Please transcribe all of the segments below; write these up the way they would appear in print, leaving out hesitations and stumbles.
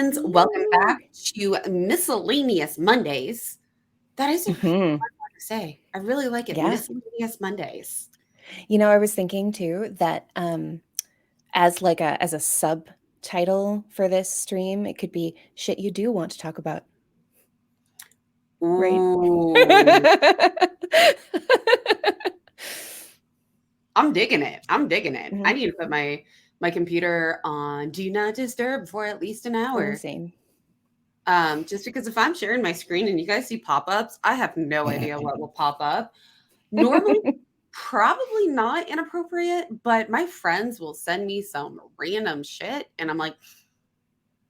Welcome back to Miscellaneous Mondays. That is a really Hmm. hard one to say. I really like it. Yeah. Miscellaneous Mondays. I was thinking too that as a subtitle for this stream, it could be shit you do want to talk about, right? Ooh, I'm digging it. I'm digging it. I Hmm. need to put my computer on do not disturb for at least an Oh, hour. same. Just because if I'm sharing my screen and you guys see pop-ups, I have no idea what will pop up. Normally, probably not inappropriate, but my friends will send me some random shit, and I'm like,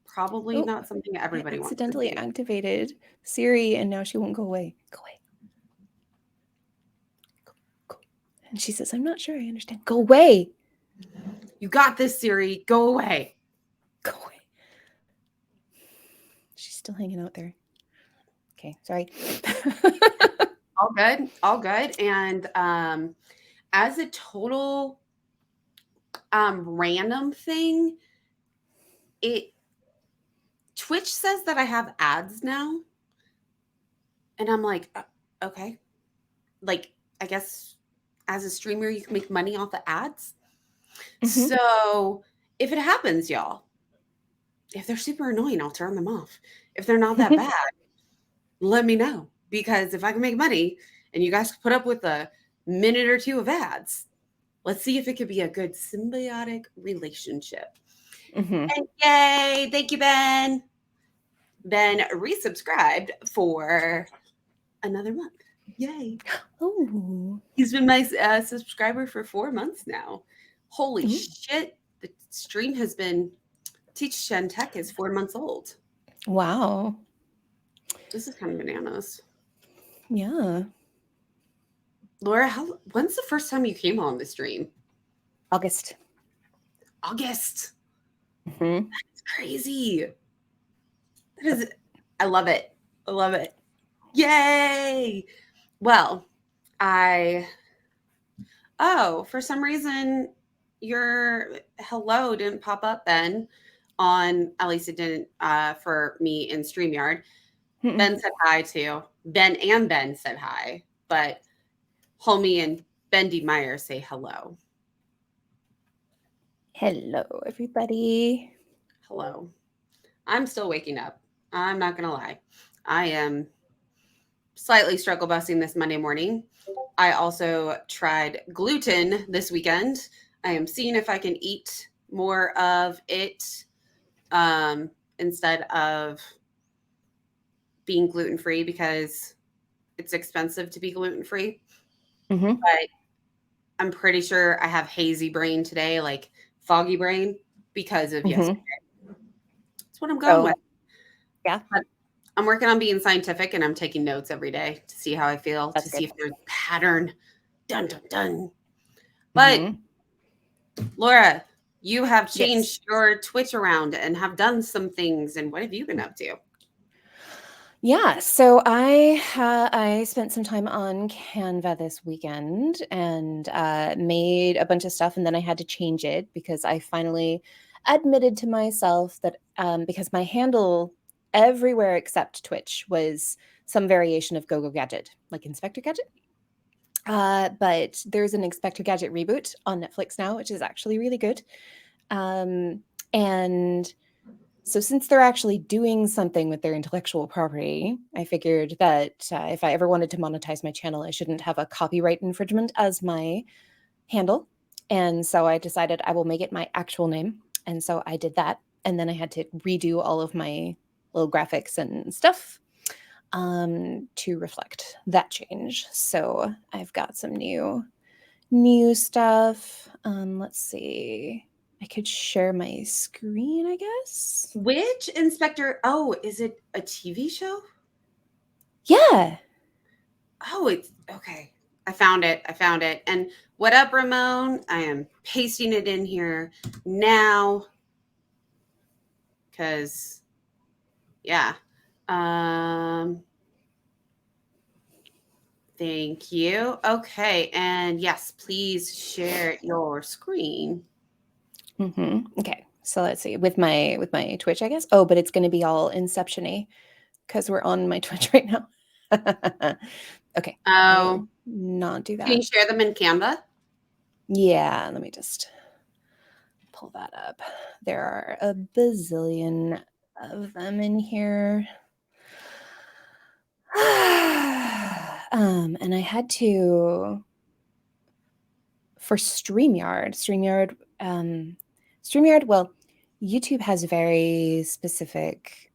probably Oh, not something I everybody wants to accidentally see. activated Siri and now she won't go away. Go away. Go. And she says, I'm not sure I understand. Go away. You got this, Siri. Go away. Go away. She's still hanging out there. Okay, sorry. All good. All good. And as a total random thing, it Twitch says that I have ads now, and I'm like, okay, like I guess as a streamer you can make money off the ads. Hmm. So if it happens, y'all, if they're super annoying, I'll turn them off. If they're not that bad, let me know. Because if I can make money and you guys can put up with a minute or two of ads, let's see if it could be a good symbiotic relationship. Hmm. And yay, thank you, Ben. Ben resubscribed for another month. Yay. Oh. He's been my subscriber for 4 months now. Holy Ooh. shit. The stream has been Teach Gen Tech is 4 months old. Wow. This is kind of bananas. Yeah. Laura, when's the first time you came on the stream? August. August. Hmm. It's crazy. That is, I love it. I love it. Yay. Well, for some reason, your hello didn't pop up, Ben, at least it didn't for me in StreamYard. Ben said hi too. Ben said hi, but homie and Bendy Meyer say hello. Hello, everybody. Hello. I'm still waking up. I'm not going to lie. I am slightly struggle busting this Monday morning. I also tried gluten this weekend. I am seeing if I can eat more of it instead of being gluten free because it's expensive to be gluten free. Hmm. But I'm pretty sure I have hazy brain today, like foggy brain, because of yesterday. Hmm. That's what I'm going with. Oh, yeah, But I'm working on being scientific and I'm taking notes every day to see how I feel, to that's see good. if there's a pattern. Dun, dun, dun. But Hmm. Laura, you have Yes. changed your Twitch around and have done some things. And what have you been up to? Yeah, so I spent some time on Canva this weekend and made a bunch of stuff, and then I had to change it because I finally admitted to myself that because my handle everywhere except Twitch was some variation of Go Go Gadget, like Inspector Gadget. But there's an Inspector Gadget reboot on Netflix now, which is actually really good. And so, since they're actually doing something with their intellectual property, I figured that if I ever wanted to monetize my channel, I shouldn't have a copyright infringement as my handle. And so I decided I will make it my actual name. And so I did that. And then I had to redo all of my little graphics and stuff to reflect that change. So I've got some new stuff. Let's see. I could share my screen, I guess. Which Inspector? Oh, is it a TV show? Yeah. Oh, it's okay. I found it. I found it. And what up, Ramon? I am pasting it in here now because, yeah. Um, Thank you. Okay. And yes, please share your screen. Okay. So let's see, with my Twitch, I guess. Oh, but it's going to be all Inception-y because we're on my Twitch right now. Okay, I will Oh, not do can that. you share them in Canva? Yeah, let me just pull that up. There are a bazillion of them in here. And I had to for StreamYard, well, YouTube has very specific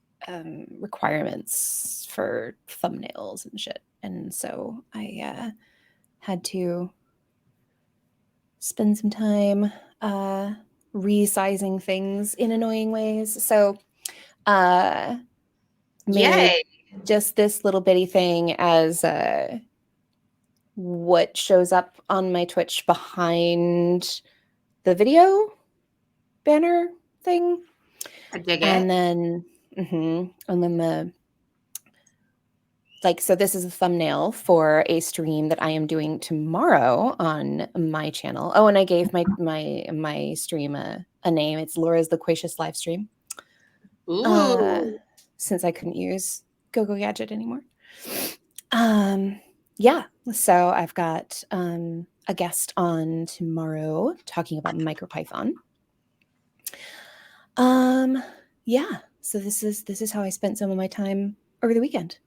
requirements for thumbnails and shit. And so I had to spend some time resizing things in annoying ways. So uh made Yay. just this little bitty thing as what shows up on my Twitch behind the video banner thing. I dig it. And then the like, so this is a thumbnail for a stream that I am doing tomorrow on my channel. Oh, and I gave my stream a name. It's Laura's Loquacious live stream. Ooh. Since I couldn't use GoGo Gadget anymore. Yeah, so I've got a guest on tomorrow talking about MicroPython. Yeah, so this is how I spent some of my time over the weekend,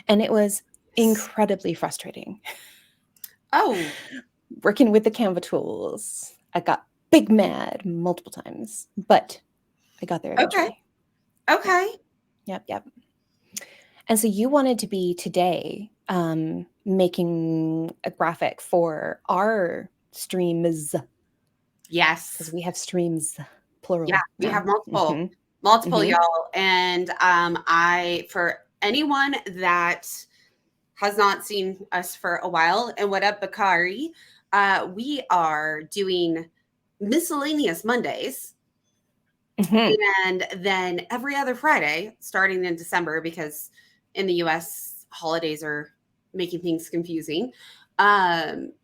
and it was incredibly frustrating Oh, working with the Canva tools. I got big mad multiple times, but I got there okay. eventually. Okay. Yep. And so you wanted to be today making a graphic for our streams Yes. because we have streams plural Yeah, we now. have multiple, Mm-hmm. multiple Mm-hmm. y'all. And I, for anyone that has not seen us for a while, and what up, Bakari? We are doing Miscellaneous Mondays. Mm-hmm. And then every other Friday, starting in December, because in the US, holidays are making things confusing.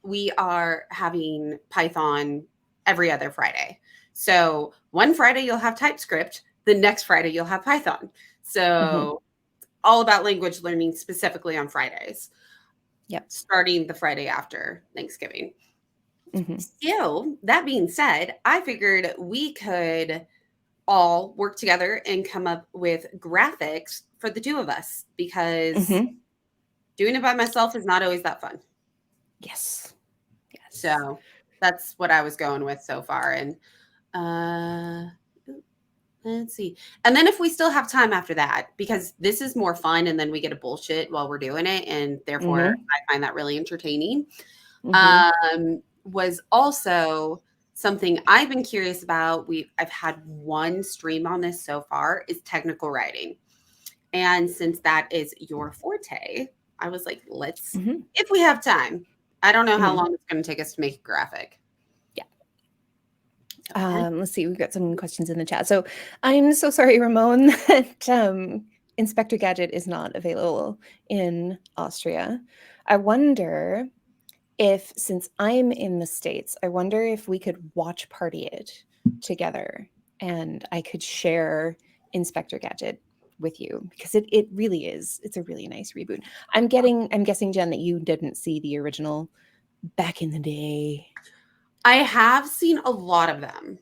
We are having Python every other Friday. So one Friday you'll have TypeScript, the next Friday you'll have Python. Mm-hmm. So all about language learning specifically on Fridays, Yep. starting the Friday after Thanksgiving. Mm-hmm. So that being said, I figured we could all work together and come up with graphics for the two of us because Mm-hmm. doing it by myself is not always that fun. Yes. Yes. So that's what I was going with so far. And uh, let's see. And then if we still have time after that, because this is more fun and then we get a bullshit while we're doing it. And therefore, Mm-hmm. I find that really entertaining. Mm-hmm. Was also something I've been curious about. I've had one stream on this so far is technical writing. And since that is your forte, I was like, let's, Mm-hmm. if we have time. I don't know how Mm-hmm. long it's going to take us to make a graphic. Yeah. Okay. Let's see. We've got some questions in the chat. So I'm so sorry, Ramon, that Inspector Gadget is not available in Austria. I wonder if, since I'm in the States, I wonder if we could watch party it together and I could share Inspector Gadget with you because it really is. It's a really nice reboot. I'm guessing, Jen, that you didn't see the original back in the day. I have seen a lot of them.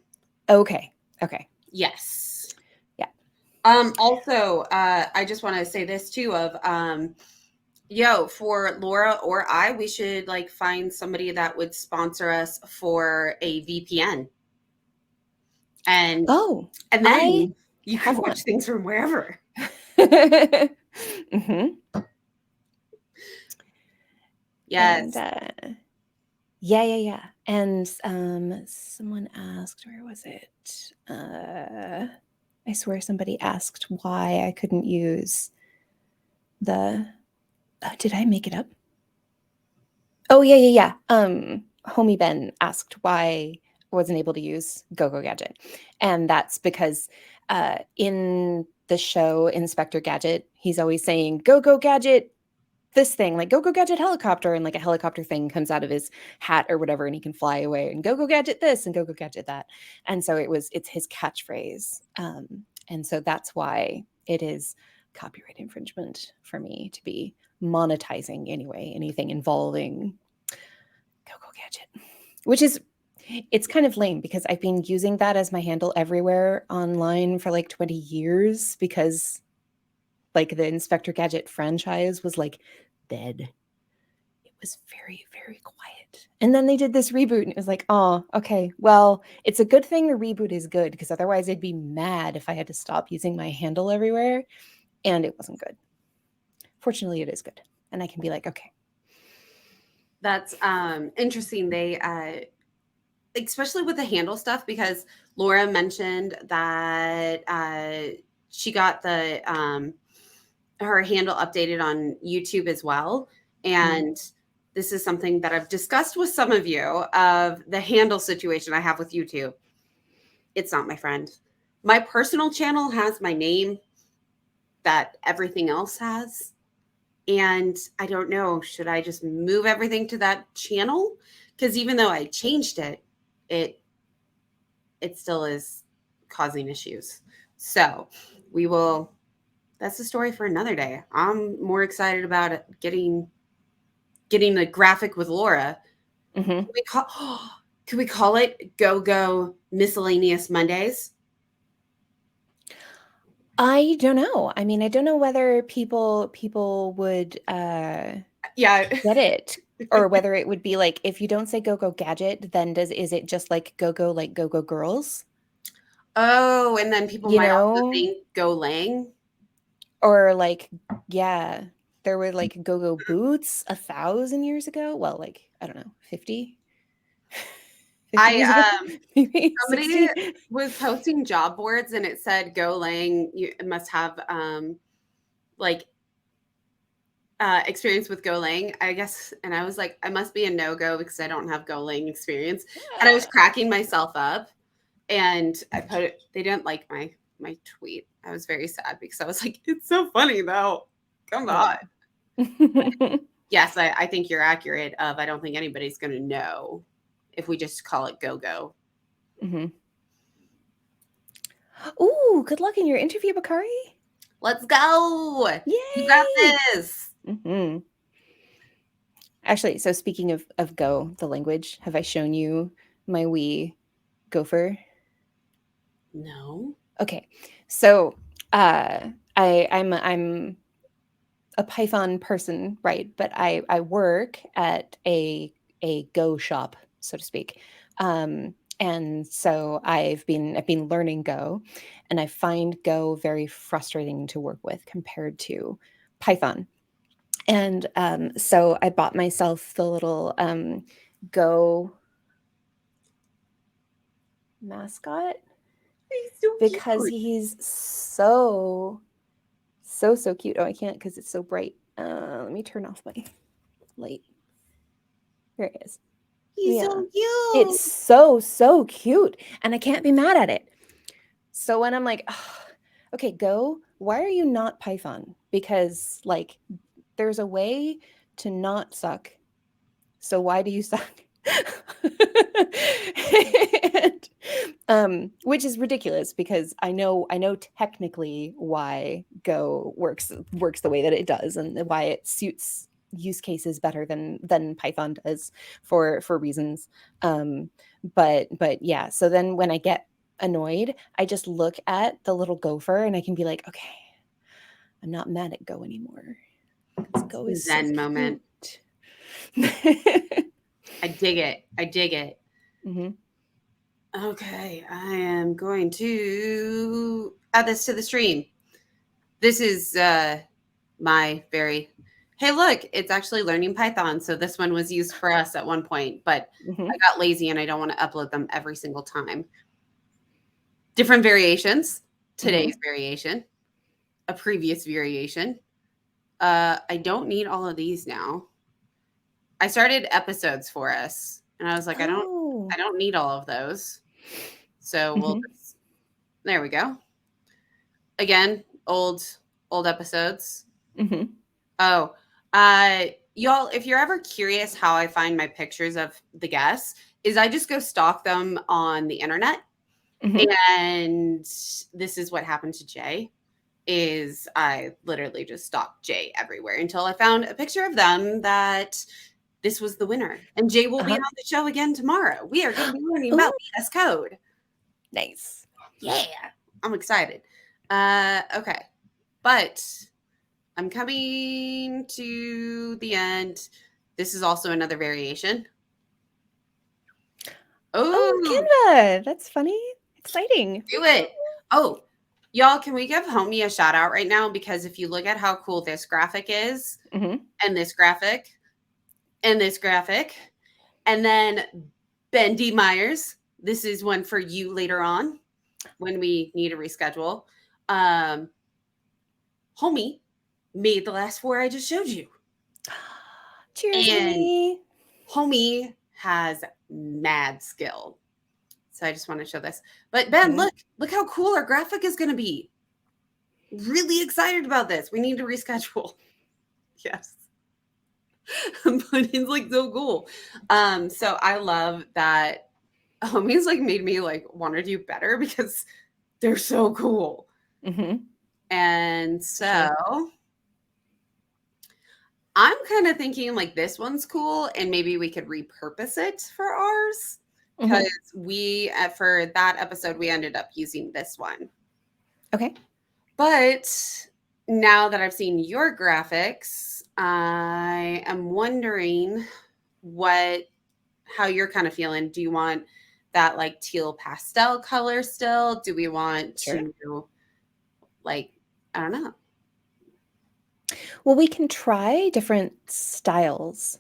Okay. Okay. Yes. Yeah. Also, I just want to say this too of yo, for Laura or I, we should like find somebody that would sponsor us for a VPN. And Oh, and I then you could have watch one. things from wherever. Mm-hmm. And Yes. yeah. And someone asked, where was it? I swear somebody asked why I couldn't use the. Did I make it up? Oh yeah. Homie Ben asked why I wasn't able to use GoGo Gadget, and that's because in the show Inspector Gadget, he's always saying "GoGo Gadget this thing, like go gadget helicopter, and like a helicopter thing comes out of his hat or whatever, and he can fly away, and go gadget this and go gadget that. And so it's his catchphrase. And so that's why it is copyright infringement for me to be monetizing anyway anything involving go gadget, which is, it's kind of lame because I've been using that as my handle everywhere online for like 20 years because like the Inspector Gadget franchise was like dead. It was very, very quiet. And then they did this reboot and it was like, oh, okay, well, it's a good thing the reboot is good because otherwise I'd be mad if I had to stop using my handle everywhere. And it wasn't good. Fortunately, it is good. And I can be like, okay. That's interesting. They especially with the handle stuff, because Laura mentioned that she got the her handle updated on YouTube as well. And this is something that I've discussed with some of you of the handle situation I have with YouTube. It's not my friend. My personal channel has my name that everything else has. And I don't know, should I just move everything to that channel? Because even though I changed it, it it still is causing issues. So we will, that's the story for another day. I'm more excited about it, getting the graphic with Laura. Mm-hmm. Could we call it Go Miscellaneous Mondays? I don't know. I mean, I don't know whether people would Yeah. get it, or whether it would be like if you don't say go gadget, then is it just like go girls? Oh, and then people You might also know? think Go Lang. Or like, yeah, there were like go boots 1,000 years ago. Well, like, I don't know, 50? 50 years ago, I maybe Somebody 60. was posting job boards and it said Go Lang. You must have like experience with Golang, I guess. And I was like, I must be a no go because I don't have Golang experience. And I was cracking myself up. And I put it. They didn't like my tweet. I was very sad because I was like, it's so funny though. Come on. Yeah. Yes, I think you're accurate. Of I don't think anybody's going to know if we just call it Go. Hmm. Ooh, good luck in your interview, Bakari. Let's go. You got Yay! this. Hmm. Actually, so speaking of Go, the language, have I shown you my wee gopher? No. Okay, so I'm a Python person, right? But I work at a Go shop, so to speak. And so I've been learning Go, and I find Go very frustrating to work with compared to Python. And so I bought myself the little Go mascot He's so because cute. he's so cute. Oh, I can't because it's so bright. Let me turn off my light. There it is. He's Yeah. so cute. It's so cute. And I can't be mad at it. So when I'm like, "Ugh, okay, Go, why are you not Python? Because like there's a way to not suck. So why do you suck? And, which is ridiculous because I know technically why Go works the way that it does and why it suits use cases better than Python does for reasons. But yeah, so then when I get annoyed, I just look at the little gopher and I can be like, okay, I'm not mad at Go anymore. Because Go is so Zen moment. cute. I dig it. I dig it. Hmm. Okay, I am going to add this to the stream. This is my very, hey, look, it's actually learning Python. So this one was used for us at one point, but Hmm. I got lazy and I don't want to upload them every single time. Different variations. Hmm. Today's variation, a previous variation. I don't need all of these now. I started episodes for us, and I was like, I Oh. don't need all of those. So we'll Hmm. just, there we go. Again, old episodes. Hmm. Oh, Y'all, if you're ever curious how I find my pictures of the guests, is I just go stalk them on the internet. Mhm. And this is what happened to Jay. Is I literally just stalked Jay everywhere until I found a picture of them that this was the winner. And Jay will be Uh-huh. on the show again tomorrow. We are going to be learning about Ooh, VS Code. nice. Yeah, I'm excited. Okay, but I'm coming to the end. This is also another variation. Oh, Oh, Canva. That's funny. Exciting. do it. Oh, y'all, can we give Homie a shout out right now? Because if you look at how cool this graphic is, Mhm. and this graphic, and this graphic, and then Bendy Myers, this is one for you later on when we need to reschedule. Um, Homie made the last four I just showed you. Cheers, And homie. Homie has mad skill. So I just want to show this. But Ben, Mhm. look how cool our graphic is going to be. Really excited about this. We need to reschedule. Yes. But it's like so cool. So I love that Homie's like made me like want to do better because they're so cool. Mhm. And For sure. so I'm kind of thinking like this one's cool and maybe we could repurpose it for ours because Mhm. we for that episode we ended up using this one. Okay. But now that I've seen your graphics, I am wondering what how you're kind of feeling. Do you want that like teal pastel color still? Do we want Sure. to like I don't know. Well, we can try different styles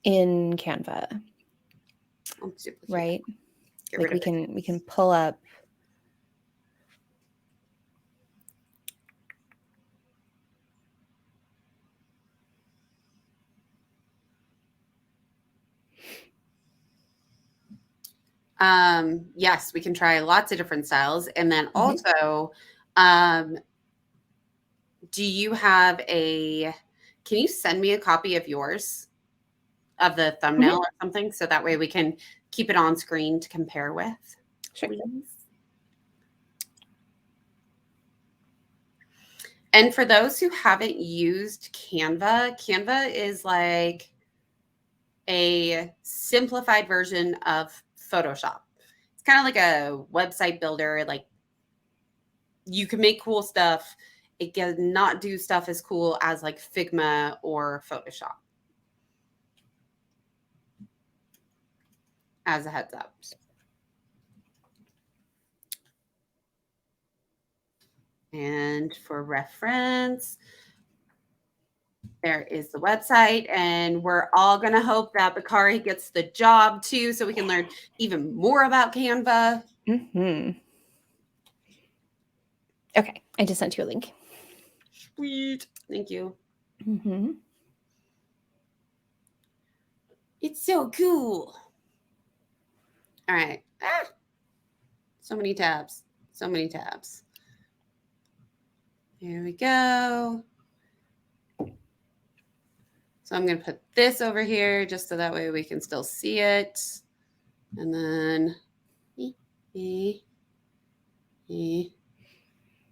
in Canva, Let's duplicate that. right? Get Like rid of it. we can pull up. Yes, we can try lots of different styles. And then Mhm. also, um, do you have a can you send me a copy of yours of the thumbnail Mhm. or something so that way we can keep it on screen to compare with, Sure. please? And for those who haven't used Canva, Canva is like a simplified version of Photoshop. It's kind of like a website builder. Like you can make cool stuff. It does not do stuff as cool as like Figma or Photoshop, as a heads up. And for reference, there is the website, and we're all going to hope that Bakari gets the job too, so we can learn even more about Canva. Mhm. Okay. I just sent you a link. Sweet. Thank you. Mhm. It's so cool. All right. Ah, so many tabs. So many tabs. Here we go. So I'm going to put this over here just so that way we can still see it. And then,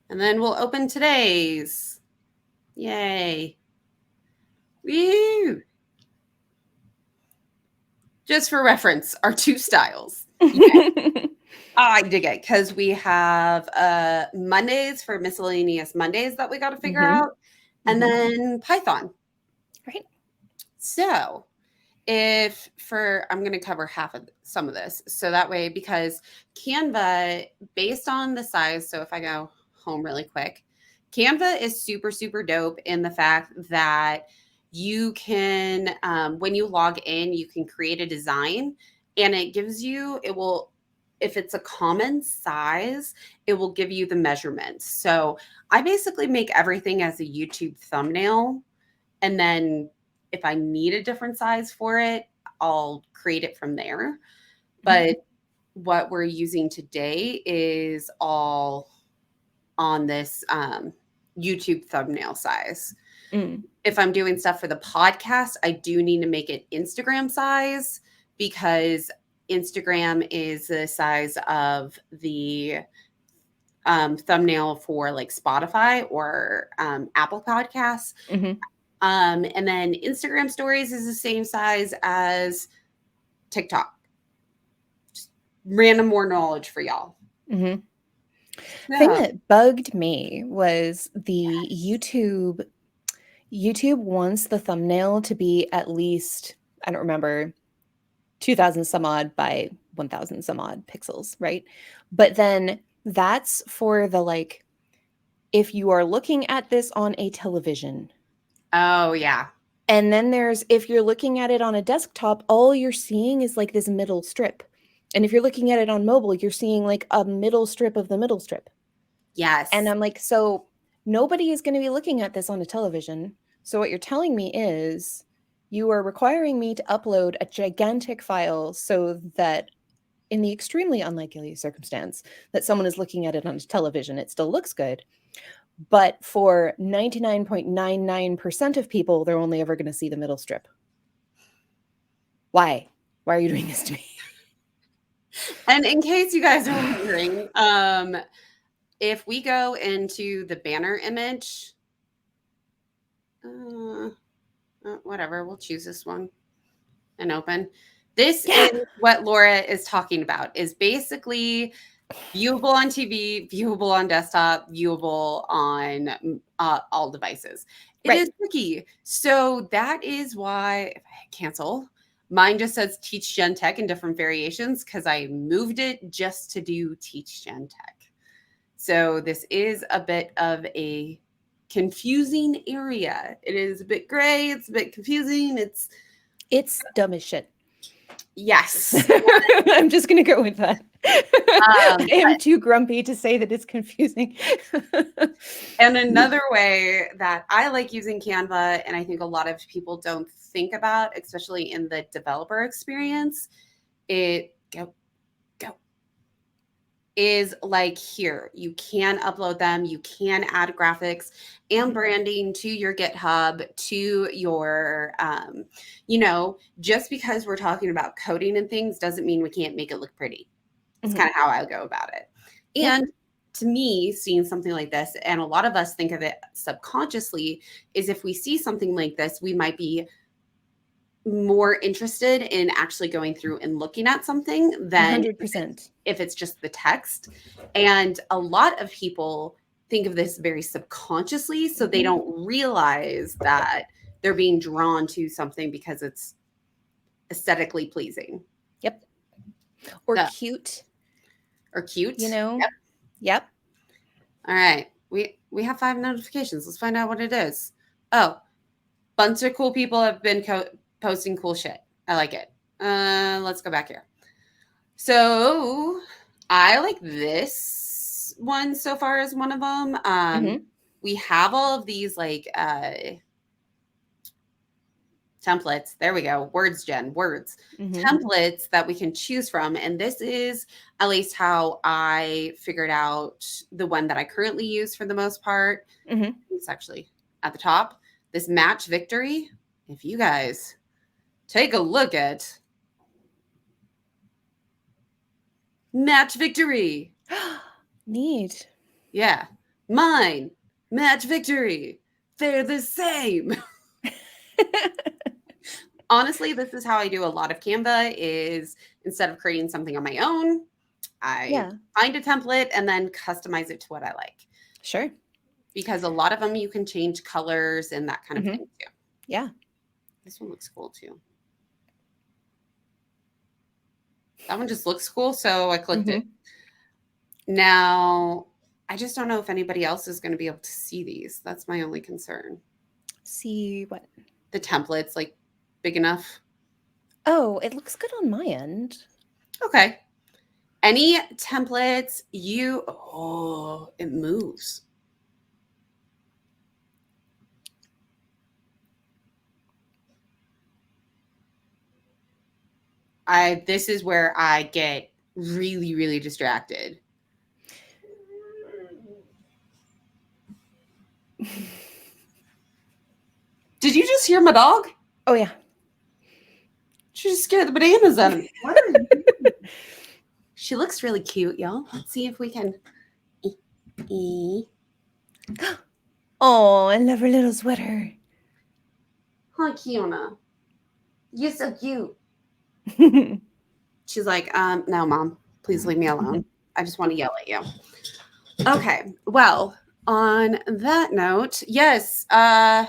and then we'll open today's. Yay. Woo! Just for reference, our two styles. Yeah, I dig it because we have Mondays for miscellaneous Mondays that we got to figure Mhm. out, and Mhm. then Python. Right. So if for I'm going to cover half of some of this so that way because Canva based on the size, so if I go home really quick, Canva is super dope in the fact that you can when you log in you can create a design and it will if it's a common size it will give you the measurements. So I basically make everything as a YouTube thumbnail, and then if I need a different size for it, I'll create it from there. Mhm. But what we're using today is all on this YouTube thumbnail size. Mm. If I'm doing stuff for the podcast, I do need to make it Instagram size because Instagram is the size of the thumbnail for like Spotify or Apple Podcasts. Mm-hmm. And then Instagram stories is the same size as TikTok. Just random more knowledge for y'all. Mm-hmm. Thing Yeah. that bugged me was the YouTube wants the thumbnail to be at least, I don't remember, 2000 some odd by 1000 some odd pixels, right? But then that's for the like, if you are looking at this on a television. Oh, yeah. And then there's, if you're looking at it on a desktop, all you're seeing is like this middle strip. And if you're looking at it on mobile, you're seeing like a middle strip of the middle strip. And Yes. I'm like, so nobody is going to be looking at this on a television. So what you're telling me is you are requiring me to upload a gigantic file so that in the extremely unlikely circumstance that someone is looking at it on a television, it still looks good. But for 99.99% of people, they're only ever going to see the middle strip. Why? Why are you doing this to me? And in case you guys are wondering, if we go into the banner image, whatever, we'll choose this one and open. This Yeah. is what Laura is talking about, is basically viewable on TV, viewable on desktop, viewable on all devices. It Right. is tricky. So that is why, if I hit cancel, mine just says Teach Gen Tech in different variations because I moved it just to do Teach Gen Tech. So this is a bit of a confusing area. It is a bit gray. It's a bit confusing. It's dumb as shit. Yes. I'm just going to go with that. I am too grumpy to say that it's confusing. And another way that I like using Canva, and I think a lot of people don't think about, especially in the developer experience, is like here. You can upload them, you can add graphics and branding to your GitHub, to your, just because we're talking about coding and things doesn't mean we can't make it look pretty. It's kind of how I go about it. Yeah. And to me, seeing something like this, and a lot of us think of it subconsciously, is if we see something like this, we might be more interested in actually going through and looking at something than 100%. if it's just the text. And a lot of people think of this very subconsciously, so they don't realize that they're being drawn to something because it's aesthetically pleasing. Yep. Or cute. Or cute. You know? Yep. Yep. All right. We have 5 notifications. Let's find out what it is. Oh, bunch of cool people have been posting cool shit. I like it. Let's go back here. So I like this one so far as one of them. We have all of these like templates. There we go. Words templates that we can choose from. And this is at least how I figured out the one that I currently use for the most part. It's actually at the top. This match victory. If you guys take a look at match victory. Neat. Yeah. Mine. Match victory. They're the same. Honestly, this is how I do a lot of Canva, is instead of creating something on my own, I find a template and then customize it to what I like. Sure. Because a lot of them you can change colors and that kind of thing too. Yeah. This one looks cool too. That one just looks cool, so I clicked it. Now, I just don't know if anybody else is going to be able to see these. That's my only concern. See what? The templates, like, big enough. Oh, it looks good on my end. Okay. Any templates it moves. This is where I get really, really distracted. Did you just hear my dog? Oh, yeah. She just scared the bananas out of me. What are you doing? She looks really cute, y'all. Let's see if we can. Oh, I love her little sweater. Hi, Kiona. You're so cute. She's like, no, mom, please leave me alone. I just want to yell at you. Okay. Well, on that note, yes, Bakari,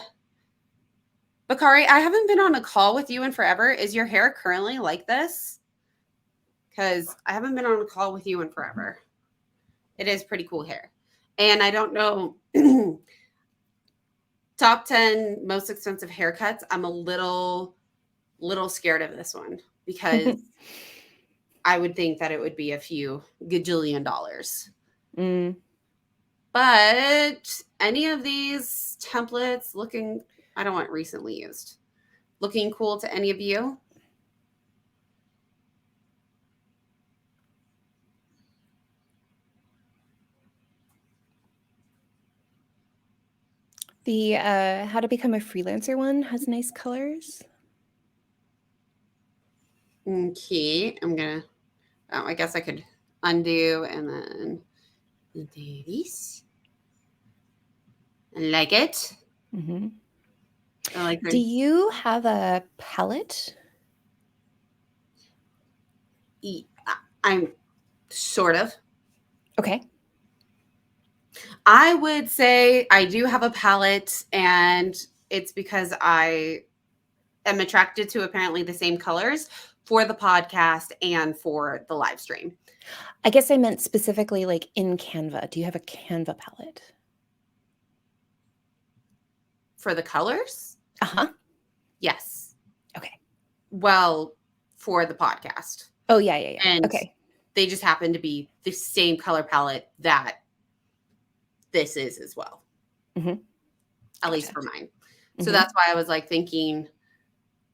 I haven't been on a call with you in forever. Is your hair currently like this? Because I haven't been on a call with you in forever. It is pretty cool hair. And I don't know, top 10 most expensive haircuts. I'm a little scared of this one because I would think that it would be a few gajillion dollars. Mm. But any of these templates looking, I don't want recently used, looking cool to any of you? The How to Become a Freelancer one has nice colors. Okay, I'm gonna, oh, I guess I could undo and then do this. I like it. Mm-hmm. I like Do you have a palette? I'm sort of. Okay. I would say I do have a palette, and it's because I am attracted to apparently the same colors for the podcast and for the live stream. I guess I meant specifically like in Canva. Do you have a Canva palette? For the colors? Uh-huh. Yes. Okay. Well, for the podcast. Oh, yeah, yeah, yeah. And Okay. they just happen to be the same color palette that this is as well. Mm-hmm. At least Gotcha. for mine. So Mm-hmm. that's why I was like thinking,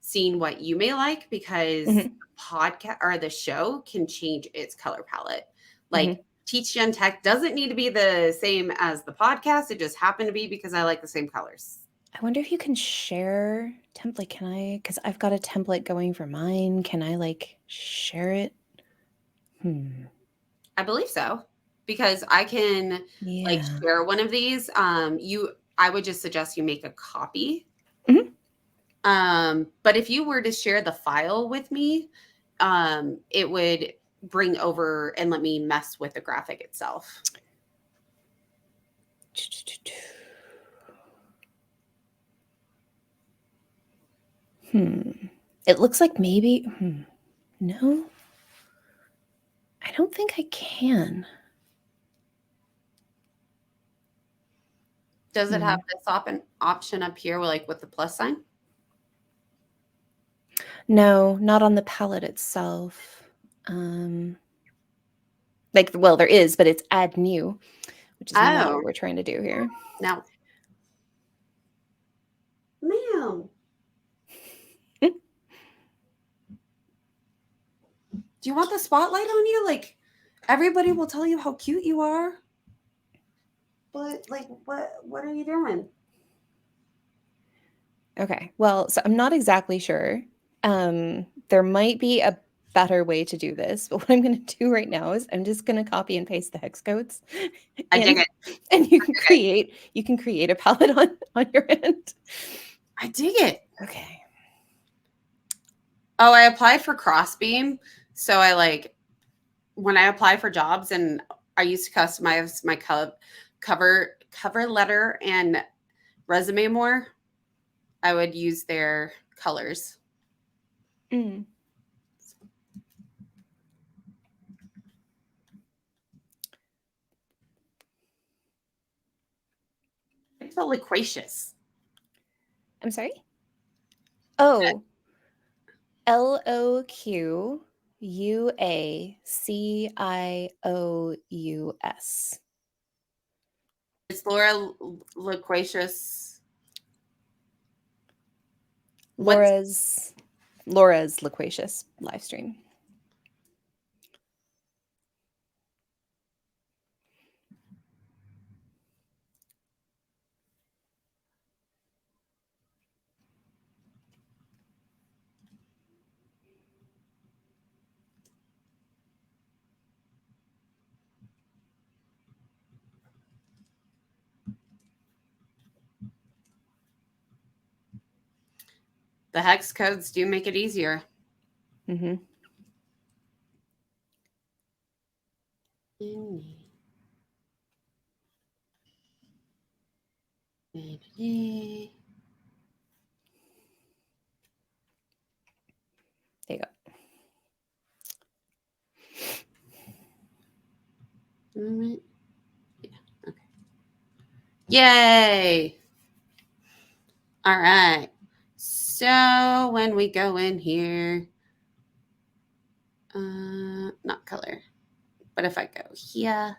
seeing what you may like, because Mm-hmm. the podcast or the show can change its color palette. Like Mm-hmm. Teach Gen Tech doesn't need to be the same as the podcast. It just happened to be because I like the same colors. I wonder if you can share template. Can I? Because I've got a template going for mine. Can I like share it? I believe so, because I can like Yeah. share one of these. I would just suggest you make a copy. Mhm. But if you were to share the file with me, it would bring over and let me mess with the graphic itself. It looks like maybe. No, I don't think I can. Does it have this option up here, like with the plus sign? No, not on the palette itself. Like, well, there is, but it's add new, which is not Oh, what we're trying to do here. now, ma'am, do you want the spotlight on you? Like, everybody will tell you how cute you are. But like, what are you doing? Okay, well, so I'm not exactly sure. There might be a better way to do this, but what I'm going to do right now is I'm just going to copy and paste the hex codes I dig in, it. and you can create a palette on your end. I dig it. Okay. Oh, I applied for Crossbeam. So I like when I apply for jobs, and I used to customize my cover letter and resume more, I would use their colors. Mm. It's so loquacious. I'm sorry? Oh, Loquacious. It's Laura loquacious. What's Laura's loquacious live stream. The hex codes do make it easier. Mm-hmm. There you go. Yeah. Okay. Yay! All right. So when we go in here, not color, but if I go here,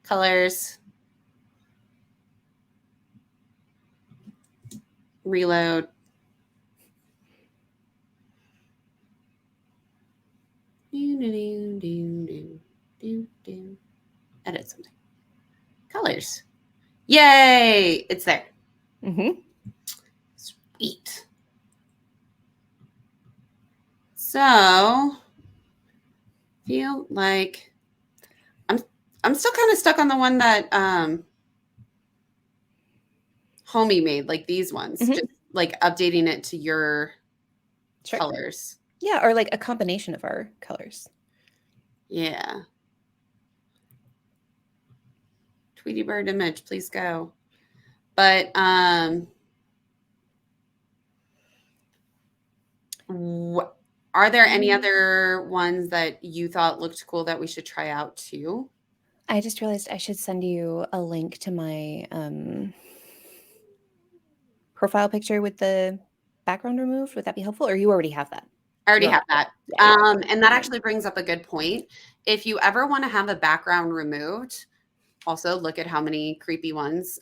colors, reload. Edit something. Colors. Yay! It's there. Mm-hmm. Sweet. So feel like I'm still kind of stuck on the one that homie made, like these ones. Mm-hmm. Just like updating it to your Sure. colors. Yeah, or like a combination of our colors. Yeah. Tweety bird image, please go. But are there any other ones that you thought looked cool that we should try out too? I just realized I should send you a link to my profile picture with the background removed. Would that be helpful? Or you already have that? I already have that. Yeah, yeah. Okay. And that actually brings up a good point. If you ever want to have a background removed, also look at how many creepy ones.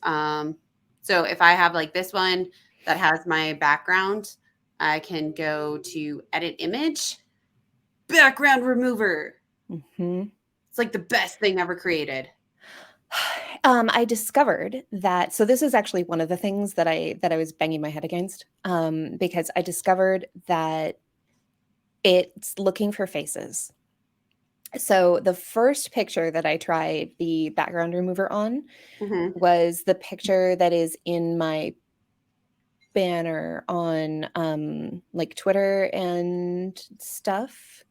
So if I have like this one that has my background, I can go to edit image, background remover. Mm-hmm. It's like the best thing ever created. I discovered that, so this is actually one of the things that I was banging my head against, because I discovered that it's looking for faces. So the first picture that I tried the background remover on Mm-hmm. was the picture that is in my banner on like Twitter and stuff.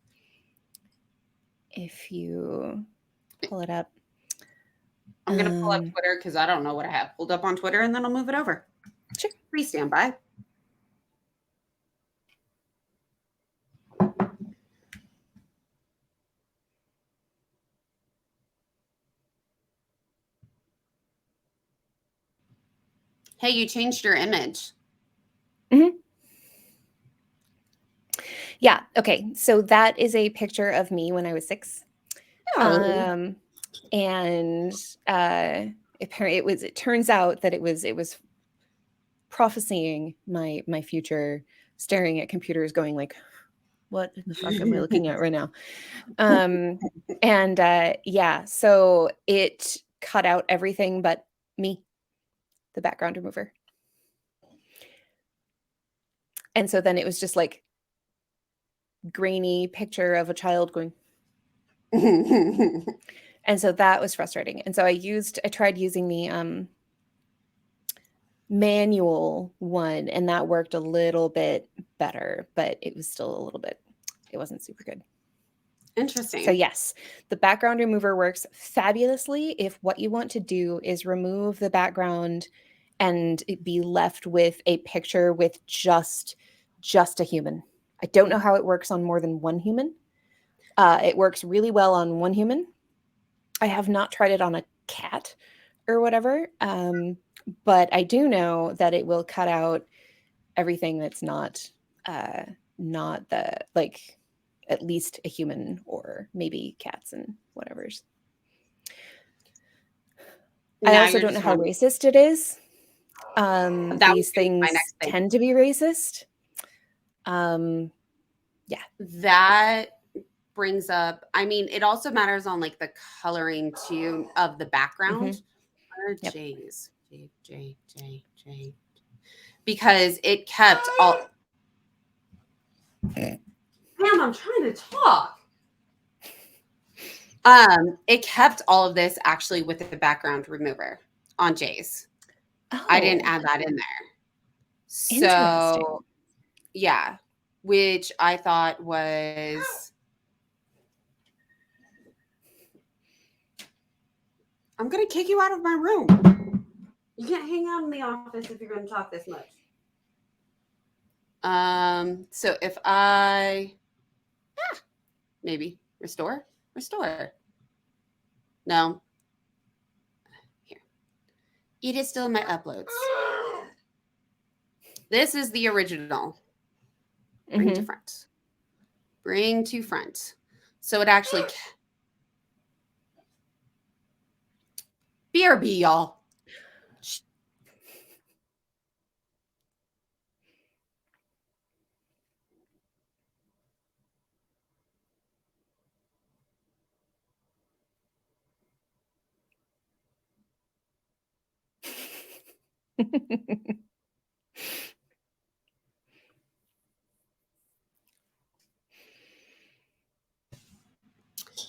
If you pull it up. I'm going to pull up Twitter because I don't know what I have pulled up on Twitter, and then I'll move it over. Sure. Please stand by. Hey, you changed your image. Mm-hmm. Yeah. Okay. So that is a picture of me when I was 6. Oh. And it turns out that it was prophesying my future, staring at computers going like, what in the fuck am I looking at right now? And yeah, so it cut out everything but me, the background remover. And so then it was just like grainy picture of a child going. And so that was frustrating. And so I tried using the manual one, and that worked a little bit better, but it was still a little bit, it wasn't super good. Interesting. So yes, the background remover works fabulously if what you want to do is remove the background and be left with a picture with just a human. I don't know how it works on more than one human. It works really well on one human. I have not tried it on a cat or whatever, but I do know that it will cut out everything that's not the like at least a human or maybe cats and whatever's. I Now also you're don't know just how wondering. racist it is. That was These gonna be my things next thing. tend to be racist. Yeah. That brings up, I mean, it also matters on like the coloring too of the background. Yep. J's. J. Because it kept all. Damn, I'm trying to talk. It kept all of this actually with the background remover on J's. I didn't Oh. add that in there. So, Interesting. yeah, which I thought was, I'm going to kick you out of my room. You can't hang out in the office if you're going to talk this much. So if I maybe restore. No, here. It is still in my uploads. This is the original. Bring to Mm-hmm. front. Bring to front. So it actually BRB, y'all.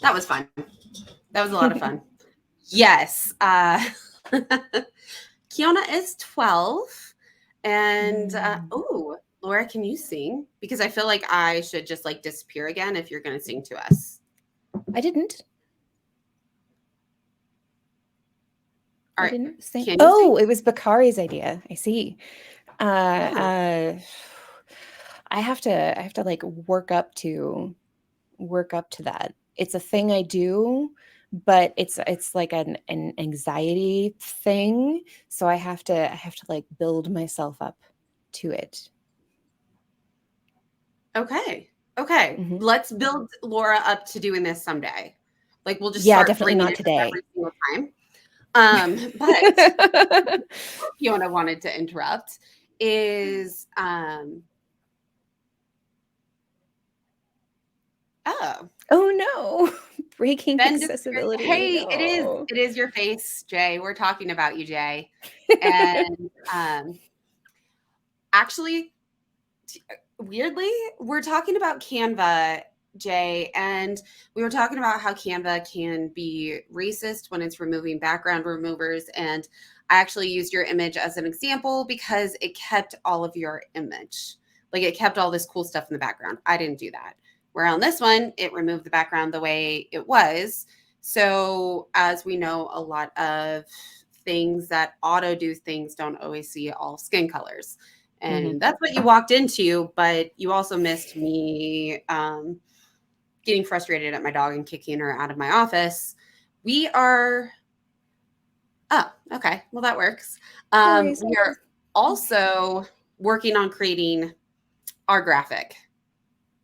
That was fun. That was a lot of fun. Yes. Kiona is 12. And oh, Laura, can you sing? Because I feel like I should just like disappear again if you're going to sing to us. I didn't. All I right. didn't think. Can you sing? Oh, it was Bakari's idea. I see. Uh, Yeah. uh, I have to like work up to that. It's a thing I do, but it's like an anxiety thing. So I have to like build myself up to it. Okay. Okay. Hmm. Let's build Laura up to doing this someday. Like we'll just Yeah, start definitely bringing not it up today. every single time. But Fiona wanted to interrupt is oh, Oh no. Breaking Ben disappeared. accessibility. Hey, it is. No. It is your face, Jay. We're talking about you, Jay. And actually, weirdly, we're talking about Canva, Jay, and we were talking about how Canva can be racist when it's removing background removers. And I actually used your image as an example because it kept all of your image. Like it kept all this cool stuff in the background. I didn't do that. Where on this one, it removed the background the way it was. So, as we know, a lot of things that auto do things don't always see all skin colors. Hmm. And that's what you walked into, but you also missed me getting frustrated at my dog and kicking her out of my office. We are, oh, okay. Well, that works. Sorry. We are also working on creating our graphic.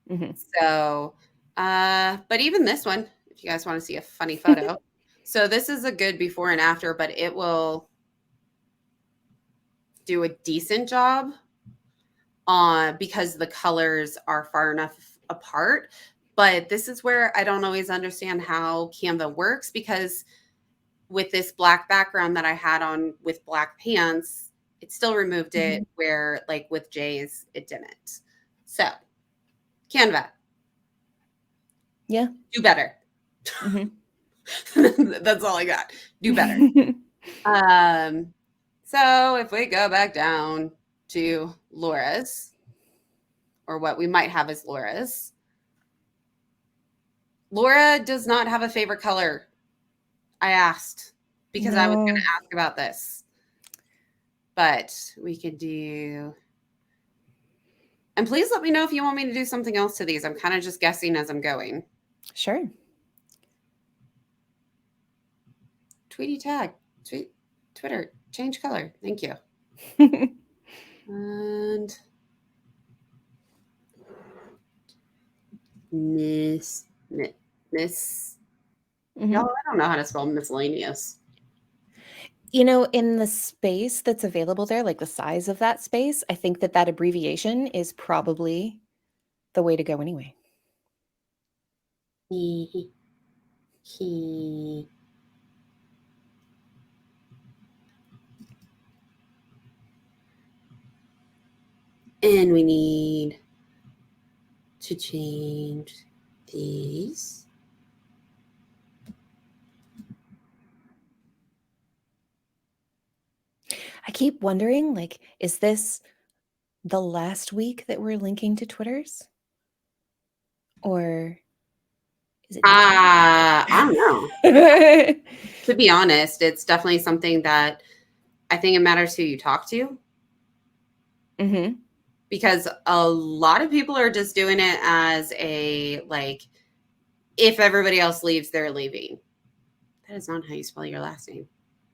Hmm. So, but even this one, if you guys want to see a funny photo. So this is a good before and after, but it will do a decent job on because the colors are far enough apart. But this is where I don't always understand how Canva works because with this black background that I had on with black pants, it still removed Hmm. it where like with Jay's it didn't. So Canva, Yeah. do better. Hmm. That's all I got. Do better. Um, so if we go back down to Laura's, or what we might have as Laura's, Laura does not have a favorite color. I asked because I was going No. to ask about this, but we could do. And please let me know if you want me to do something else to these. I'm kind of just guessing as I'm going. Sure. Tweety tag, tweet, Twitter, change color. Thank you. And miss, miss, y'all. Hmm. I don't know how to spell miscellaneous. In the space that's available there, like the size of that space, I think that that abbreviation is probably the way to go anyway. He, he. And we need to change these. I keep wondering, like, is this the last week that we're linking to Twitters? Or is it next week? I don't know. To be honest, it's definitely something that I think it matters who you talk to, Mm-hmm. because a lot of people are just doing it as a like, if everybody else leaves, they're leaving. That is not how you spell your last name,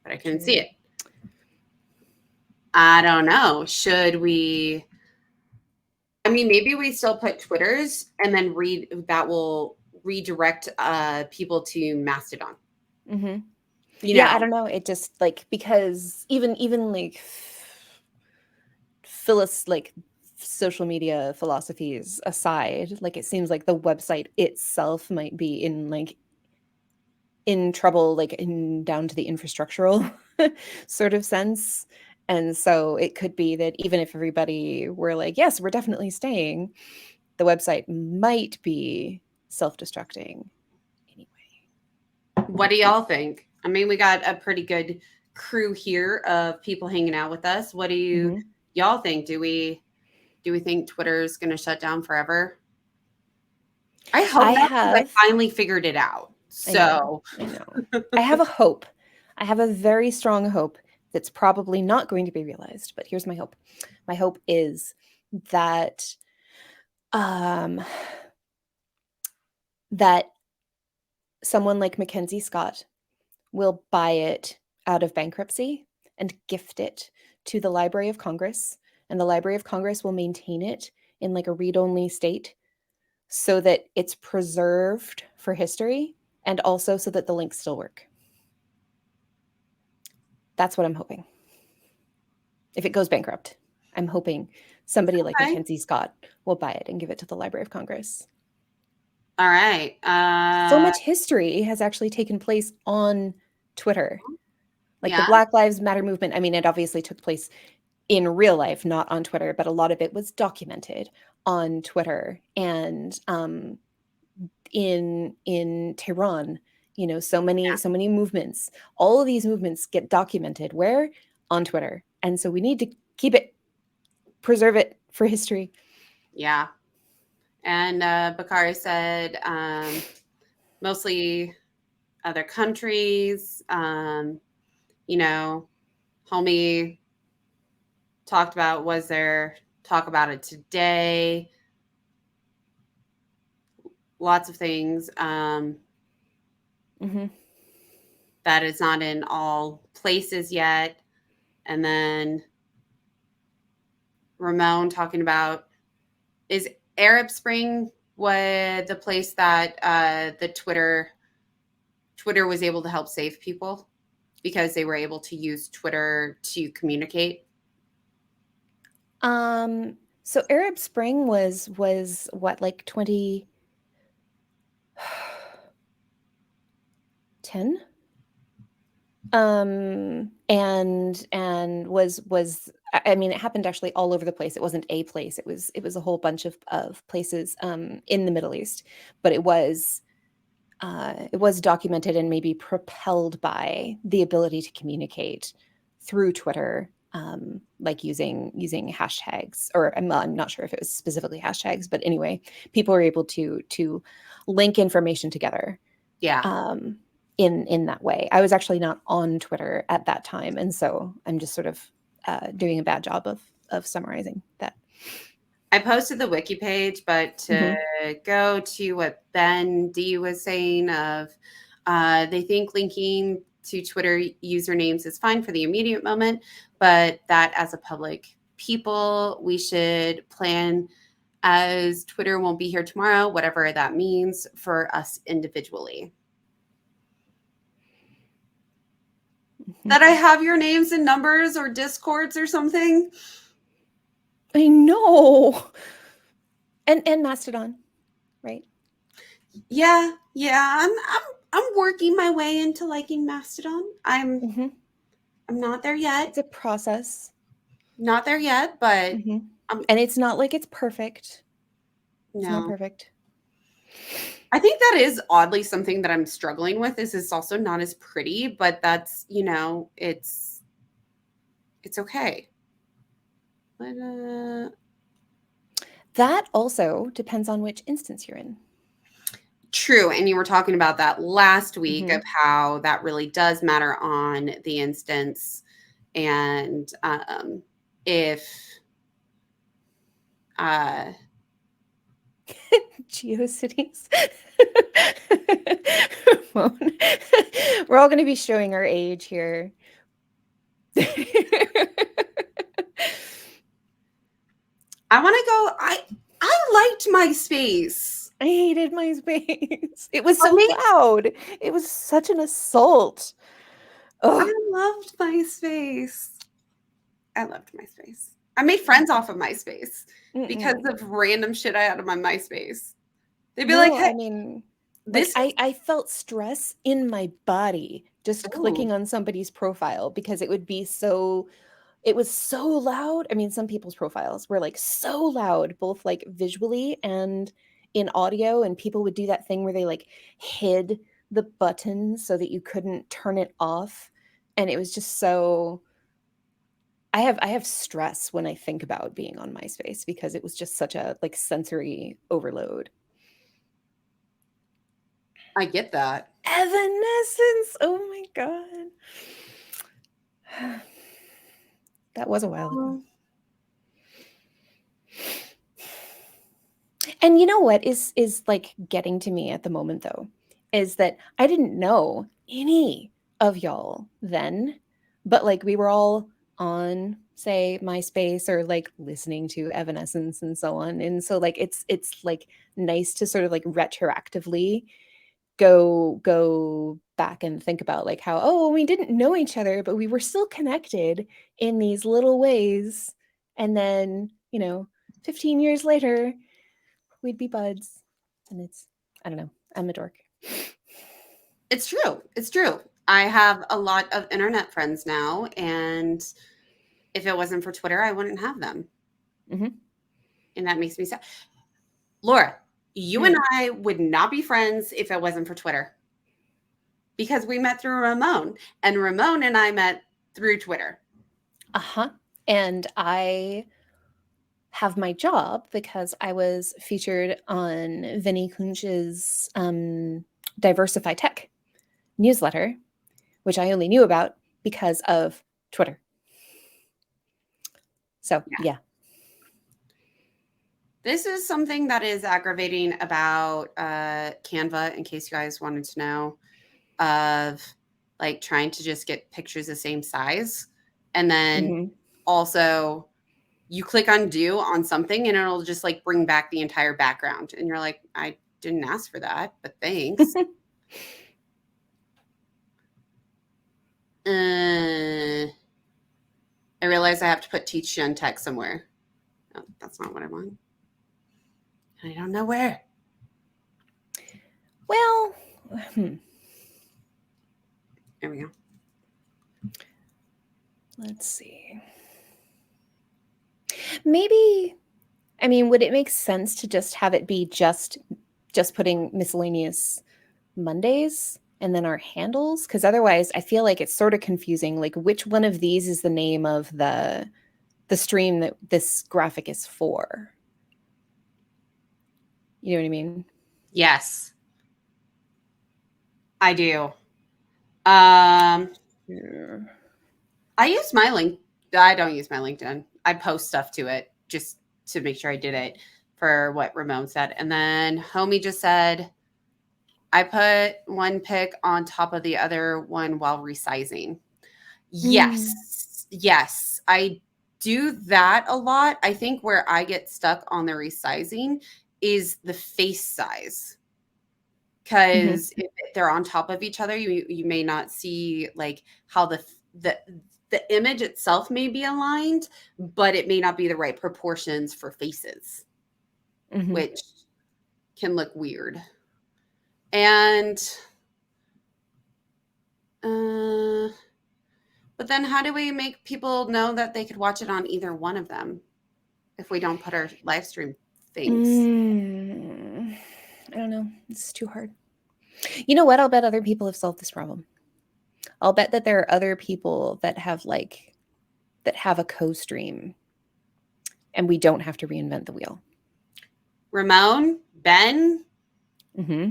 but I couldn't see True. it. I don't know. Should we? I mean, maybe we still put Twitters and then read that will redirect people to Mastodon. Mm-hmm. You Yeah, I know, don't know. It just like because even like like social media philosophies aside, like it seems like the website itself might be in trouble, like in down to the infrastructural sort of sense. And so it could be that even if everybody were like, yes, we're definitely staying, the website might be self-destructing anyway. what do y'all think? I mean, we got a pretty good crew here of people hanging out with us. What do Mm-hmm. y'all think? Do we think Twitter's going to shut down forever? I hope I not, because I have, finally figured it out. I know, So, I know. I have a hope. I have a very strong hope that's probably not going to be realized, but here's my hope. My hope is that um that someone like Mackenzie Scott will buy it out of bankruptcy and gift it to the Library of Congress, and the Library of Congress will maintain it in like a read-only state so that it's preserved for history and also so that the links still work. That's what I'm hoping. If it goes bankrupt, I'm hoping somebody like okay. Mackenzie Scott will buy it and give it to the Library of Congress. All right. So much history has actually taken place on Twitter. Like the Yeah. Black Lives Matter movement, I mean, it obviously took place in real life, not on Twitter, but a lot of it was documented on Twitter. And in Tehran, you know, so many movements. All of these movements get documented where? On Twitter. And so we need to keep it, preserve it for history. Yeah. And Bakari said mostly other countries. You know, homie talked about, was there talk about it today? Lots of things Mm-hmm. that is not in all places yet. And then Ramon talking about, is Arab Spring what the place that the Twitter was able to help save people because they were able to use Twitter to communicate? So Arab Spring was what, like 2010? And was I mean, it happened actually all over the place. It wasn't a place. It was a whole bunch of places in the Middle East, but it was documented and maybe propelled by the ability to communicate through Twitter, like using hashtags, or I'm not sure if it was specifically hashtags, but anyway, people were able to link information together Yeah. in that way. I was actually not on Twitter at that time, and so I'm just sort of doing a bad job of summarizing that. I posted the wiki page, but to Mm-hmm. go to what Ben D was saying of they think linking to Twitter usernames is fine for the immediate moment, but that as a public people, we should plan, as Twitter won't be here tomorrow, whatever that means for us individually. Mm-hmm. That I have your names and numbers or discords or something. I know, and Mastodon, right? Yeah. I'm working my way into liking Mastodon. Mm-hmm. I'm not there yet. It's a process. Not there yet, but Mm-hmm. I'm And it's not like it's perfect. It's not no. perfect. I think that is oddly something that I'm struggling with, is it's also not as pretty, but that's, it's okay. But That also depends on which instance you're in. True. And you were talking about that last week Mm-hmm. of how that really does matter on the instance. And if uh, GeoCities. We're all going to be showing our age here. I want to go, I liked MySpace. I hated MySpace. It was What so makes loud. It was such an assault. I Oh, loved MySpace. I loved MySpace. I made friends off of MySpace because mm-mm. of random shit I had on my MySpace. They'd be like, No, "Hey, I mean, this like is I felt stress in my body just ooh, clicking on somebody's profile because it would be so it was so loud. I mean, some people's profiles were like so loud, both like visually and in audio. And people would do that thing where they like hid the button so that you couldn't turn it off. And it was just so I have stress when I think about being on MySpace because it was just such a like sensory overload. I get that." Evanescence. Oh my god. That was a while ago. Um, And you know what is like getting to me at the moment though is that I didn't know any of y'all then, but like we were all on say MySpace or like listening to Evanescence and so on. And so like it's like nice to sort of like retroactively go back and think about like how oh we didn't know each other but we were still connected in these little ways and then 15 years later we'd be buds. And it's, I don't know, I'm a dork. it's true. It's true. I have a lot of internet friends now, and if it wasn't for Twitter, I wouldn't have them, Mm-hmm. and that makes me sad. Laura, you and Mm. I would not be friends if it wasn't for Twitter because we met through Ramon, and Ramon and I met through Twitter. Uh-huh. And I have my job because I was featured on Vinny Kunch's Diversify Tech newsletter, which I only knew about because of Twitter. So, Yeah. yeah. This is something that is aggravating about Canva, in case you guys wanted to know, of like trying to just get pictures the same size. And then Mm-hmm. also you click undo on something and it'll just like bring back the entire background. And you're like, I didn't ask for that, but thanks. I realize I have to put teach Gen Tech somewhere. Oh, that's not what I want. I don't know where. Well, There we go. let's see. Maybe, I mean, would it make sense to just have it be just putting miscellaneous Mondays and then our handles? Because otherwise, I feel like it's sort of confusing. Like, which one of these is the name of the stream that this graphic is for? You know what I mean? Yes, I do. Um, Yeah. I use my link. I don't use my LinkedIn. I post stuff to it just to make sure I did it for what Ramon said. And then Homie just said, I put one pic on top of the other one while resizing. Mm. Yes. Yes. I do that a lot. I think where I get stuck on the resizing is the face size. Hmm. Because if they're on top of each other, you may not see like how the the image itself may be aligned, but it may not be the right proportions for faces, Hmm. which can look weird. And uh, but then how do we make people know that they could watch it on either one of them if we don't put our live stream things? Mm. I don't know. It's too hard. You know what? I'll bet other people have solved this problem. I'll bet that there are other people that have that have a co-stream and we don't have to reinvent the wheel. Ramon, Ben, Mm-hmm.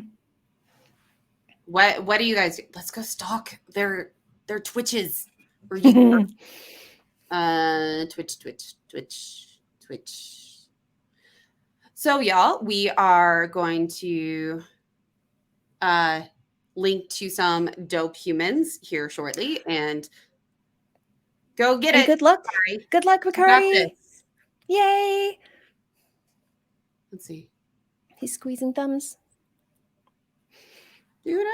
what do you guys do? Let's go stalk their Twitches. Or you Twitch. So y'all, we are going to uh link to some dope humans here shortly and go get And it. good luck. Sorry. Good luck, You got Bakari. this. Yay. Let's see. He's squeezing thumbs. Dude,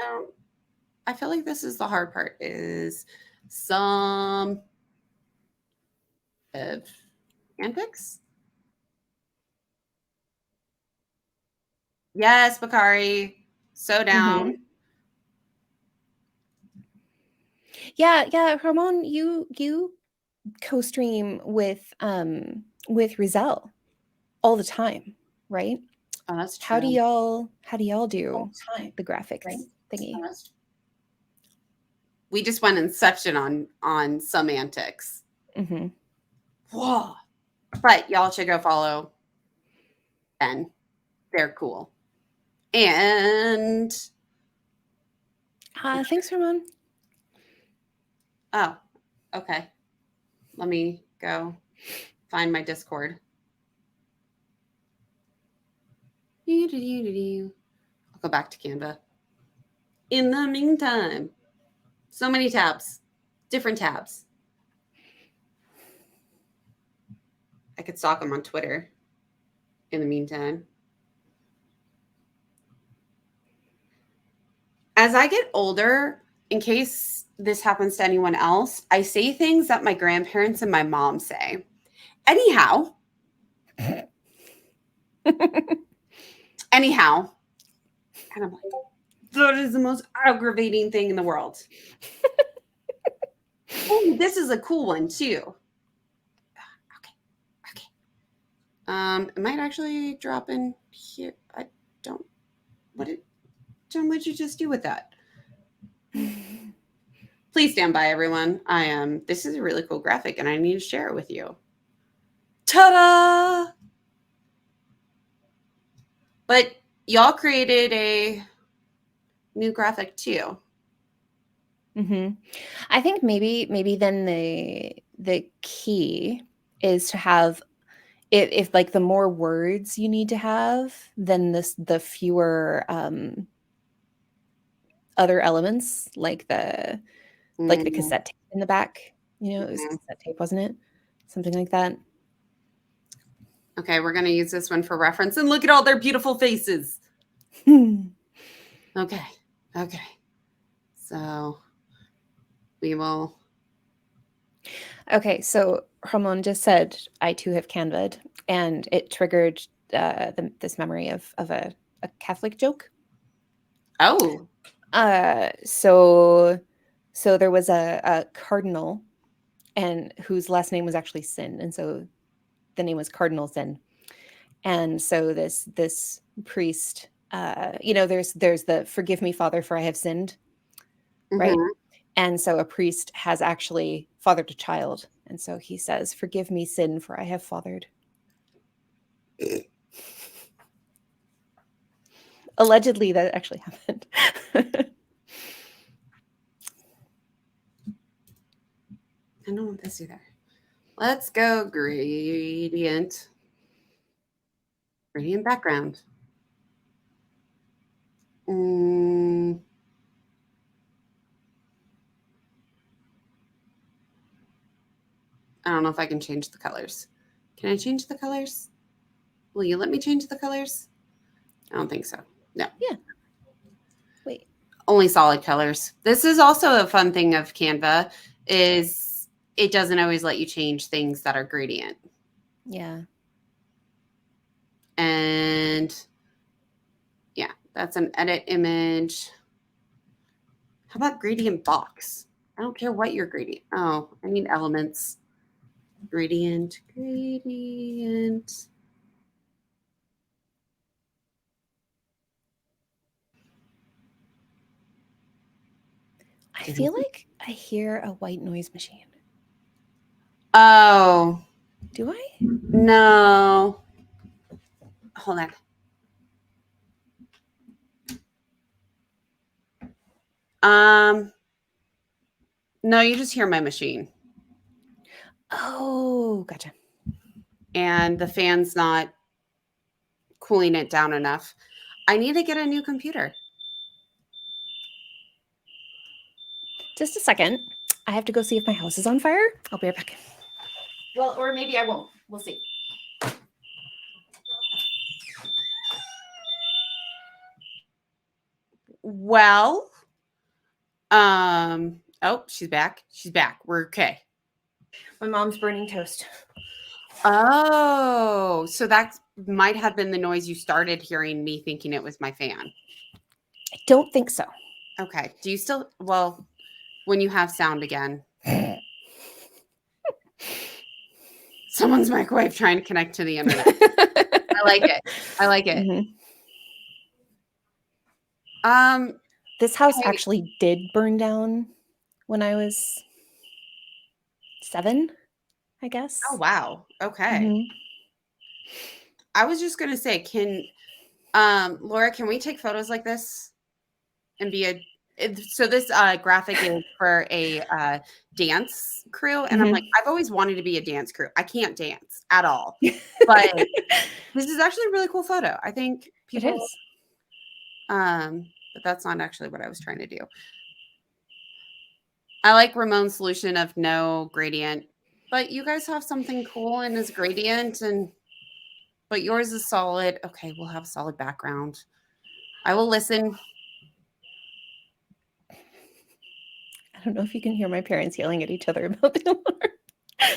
I feel like this is the hard part is some of handpicks. Yes, Bakari. So down. Mm-hmm. Yeah, Ramon, you co-stream with Rizal all the time, right? Oh, that's How do true. y'all All do the time, the right? graphics thingy? Oh, we just went inception on some antics. Mm-hmm. Whoa. But y'all should go follow Ben. They're cool. And Thanks, Ramon. oh, okay. Let me go find my Discord. I'll go back to Canva. In the meantime, so many tabs, different tabs. I could stalk them on Twitter in the meantime. As I get older, in case this happens to anyone else, I say things that my grandparents and my mom say. Anyhow, anyhow, and I'm like, that is the most aggravating thing in the world. Oh, this is a cool one too. Okay. It might actually drop in here. I don't. What did John? What'd you just do with that? Please stand by, everyone. I am. This is a really cool graphic, and I need to share it with you. Ta-da! But y'all created a new graphic too. Mm-hmm. I think maybe then the key is to have if like the more words you need to have, then the fewer other elements like the Mm-hmm. cassette tape in the back. You know, it was cassette tape, wasn't it? Something like that. Okay, we're gonna use this one for reference, and look at all their beautiful faces. Okay, okay. So we will. Okay, so Ramon just said I too have Canvad, and it triggered this memory of a Catholic joke. Oh. Uh, so so there was a cardinal, and whose last name was actually Sin, and so the name was Cardinal Sin. And so this priest, there's the "Forgive me, Father, for I have sinned," right? Mm-hmm. And so a priest has actually fathered a child, and so he says, "Forgive me, Sin, for I have fathered." Allegedly, that actually happened. I don't want this either. Let's go gradient. Gradient background. Mm, I don't know if I can change the colors. Can I change the colors? Will you let me change the colors? I don't think so. No. Yeah. Wait. Only solid colors. This is also a fun thing of Canva is it doesn't always let you change things that are gradient. Yeah. And yeah, that's an edit image. How about gradient box? I don't care what your gradient. Oh, I need elements. Gradient. I feel like I hear a white noise machine. Oh, Do I? no. Hold on. Um, no, you just hear my machine, Oh, gotcha. and the fan's not cooling it down enough. I need to get a new computer. Just a second. I have to go see if my house is on fire. I'll be right back. Well, or maybe I won't. We'll see. Well, oh, she's back. She's back. We're okay. My mom's burning toast. Oh, so that might have been the noise you started hearing me thinking it was my fan. I don't think so. Okay. Do you still, well, when you have sound again, someone's microwave trying to connect to the internet. I like it. I like it. Mhm. Um, This house hey, actually did burn down when I was 7, I guess. oh wow. Okay. Mhm. I was just gonna say, can Laura, can we take photos like this and be a so this graphic is for a dance crew, and I'm like, Mhm. I've always wanted to be a dance crew. I can't dance at all, but this is actually a really cool photo. I think It people is. but that's not actually what I was trying to do. I like Ramon's solution of no gradient, but you guys have something cool and is gradient, and but yours is solid. Okay, we'll have a solid background. I will listen. I don't know if you can hear my parents yelling at each other about the alarm.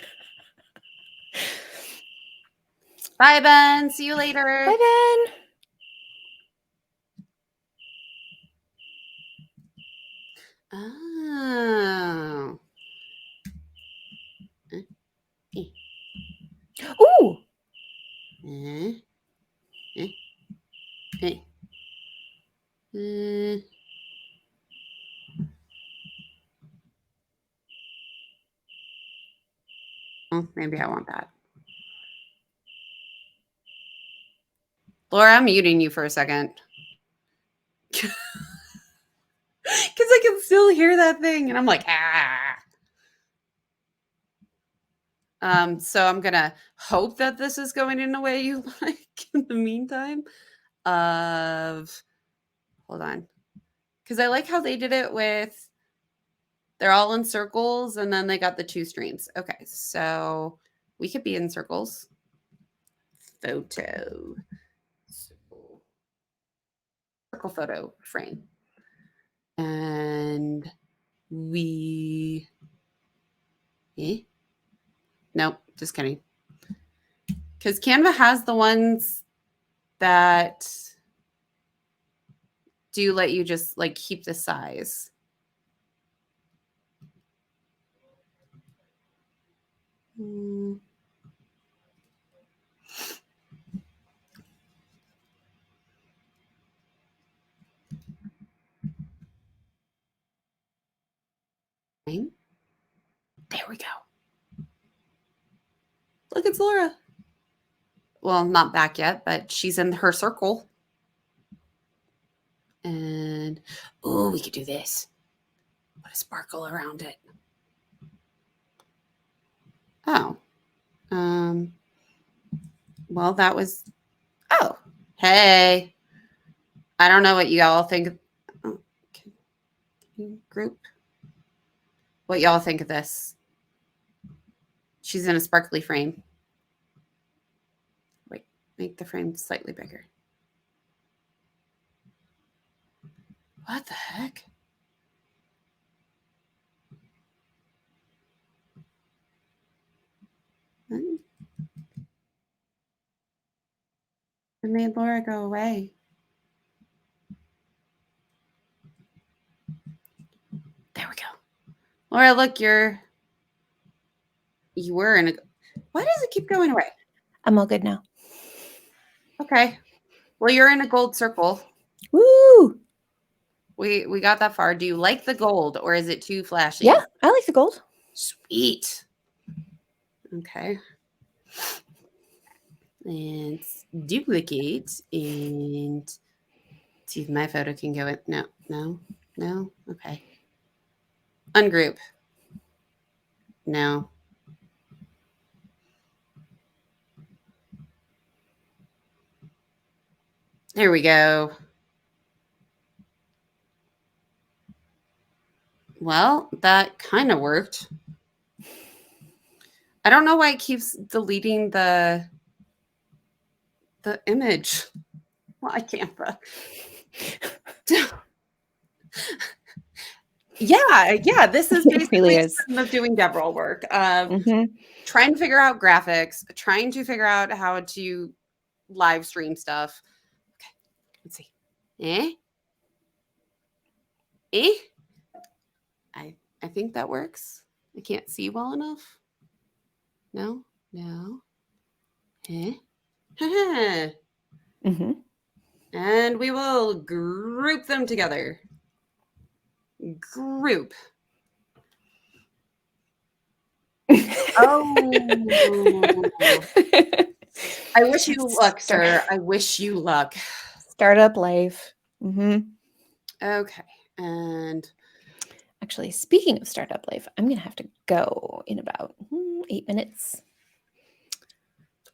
Bye, Ben. See you later. Bye, Ben. Oh. Eh, Ooh. eh, eh, eh, eh. Oh, maybe I want that. Laura, I'm muting you for a second. Because I can still hear that thing. And I'm like, ah. So I'm gonna hope that this is going in a way you like in the meantime. Of hold on. Because I like how they did it with they're all in circles and then they got the two streams. Okay, so we could be in circles. Photo. Circle photo frame. And we eh? Nope, just kidding. Because Canva has the ones that do let you just like keep the size. Hmm. There we go. Look, it's Laura. Well, not back yet, but she's in her circle. And oh, we could do this. Put a sparkle around it. Oh. Um, well, that was oh. Hey. I don't know what you all think. Oh, can you group. What y'all think of this? She's in a sparkly frame. Wait, make the frame slightly bigger. What the heck? It made Laura go away. There we go. Laura, look, you were in a. Why does it keep going away? I'm all good now. Okay. Well, you're in a gold circle. Woo! We got that far. Do you like the gold or is it too flashy? Yeah, I like the gold. Sweet. Okay. And duplicate and see if my photo can go in. No, no, No? Okay. Ungroup. No. There we go. Well, that kind of worked. I don't know why it keeps deleting the image. Why Canva? Yeah. This is It really basically is. some of doing DevRel work. Hmm. Trying to figure out graphics, trying to figure out how to live stream stuff. Okay, let's see. Eh? Eh? I think that works. I can't see well enough. No? No. Eh? Hmm. And we will group them together. Group. Oh. I wish you luck, sir. I wish you luck. Startup life. Hmm. Okay. And Actually, speaking of startup life, I'm going to have to go in about 8 minutes.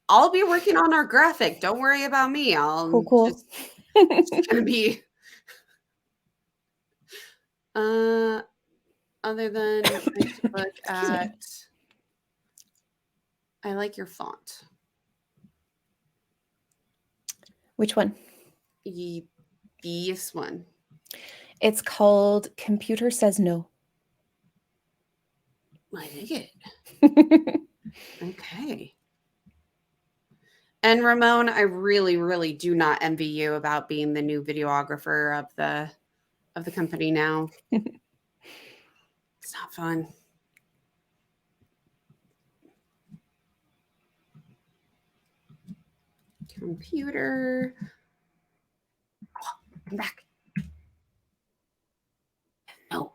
I'll be working on our graphic. Don't worry about me. Cool, I'll cool. just gonna be uh other than trying to look Excuse me. at I like your font. Which one? This one. It's called Computer Says No. I like it. Okay. And Ramon, I really, really do not envy you about being the new videographer of the company now. It's not fun. Computer. Oh, I'm back. No.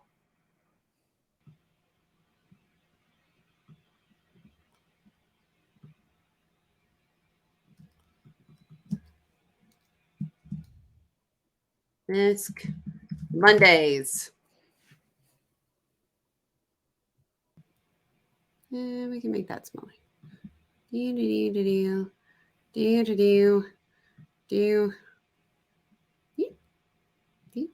It's Mondays. We can make that smaller. Do do do do do do do do.